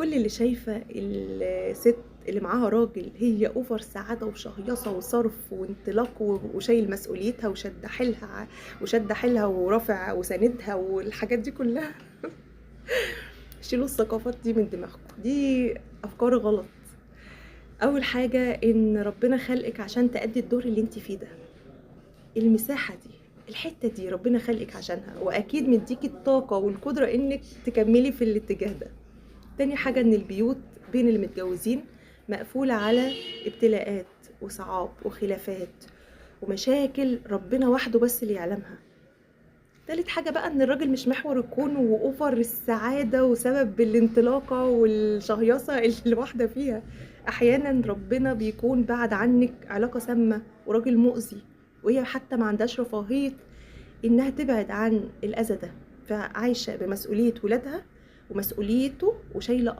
كل اللي شايفة الست اللي معاها راجل هي اوفر سعادة وشهيصة وصرف وانطلاق وشايل مسؤوليتها وشد حيلها ورافع وساندها والحاجات دي كلها. شيلوا الثقافات دي من دماغكم، دي افكار غلط. اول حاجة ان ربنا خلقك عشان تأدي الدور اللي انت فيه ده، المساحة دي الحتة دي ربنا خلقك عشانها، واكيد مديكي الطاقة والقدرة انك تكملي في الاتجاه ده. تاني حاجة ان البيوت بين المتجوزين مقفولة على ابتلاءات وصعاب وخلافات ومشاكل ربنا وحده بس اللي يعلمها. تالت حاجة بقى ان الراجل مش محور الكون واوفر السعادة وسبب الانطلاقة والشهيصة اللي الواحدة فيها. احيانا ربنا بيكون بعد عنك علاقة سامة وراجل مؤذي، وهي حتى ما عندهاش رفاهية انها تبعد عن الاذى ده، فعايشة بمسؤولية ولادها ومسؤوليته وشايلة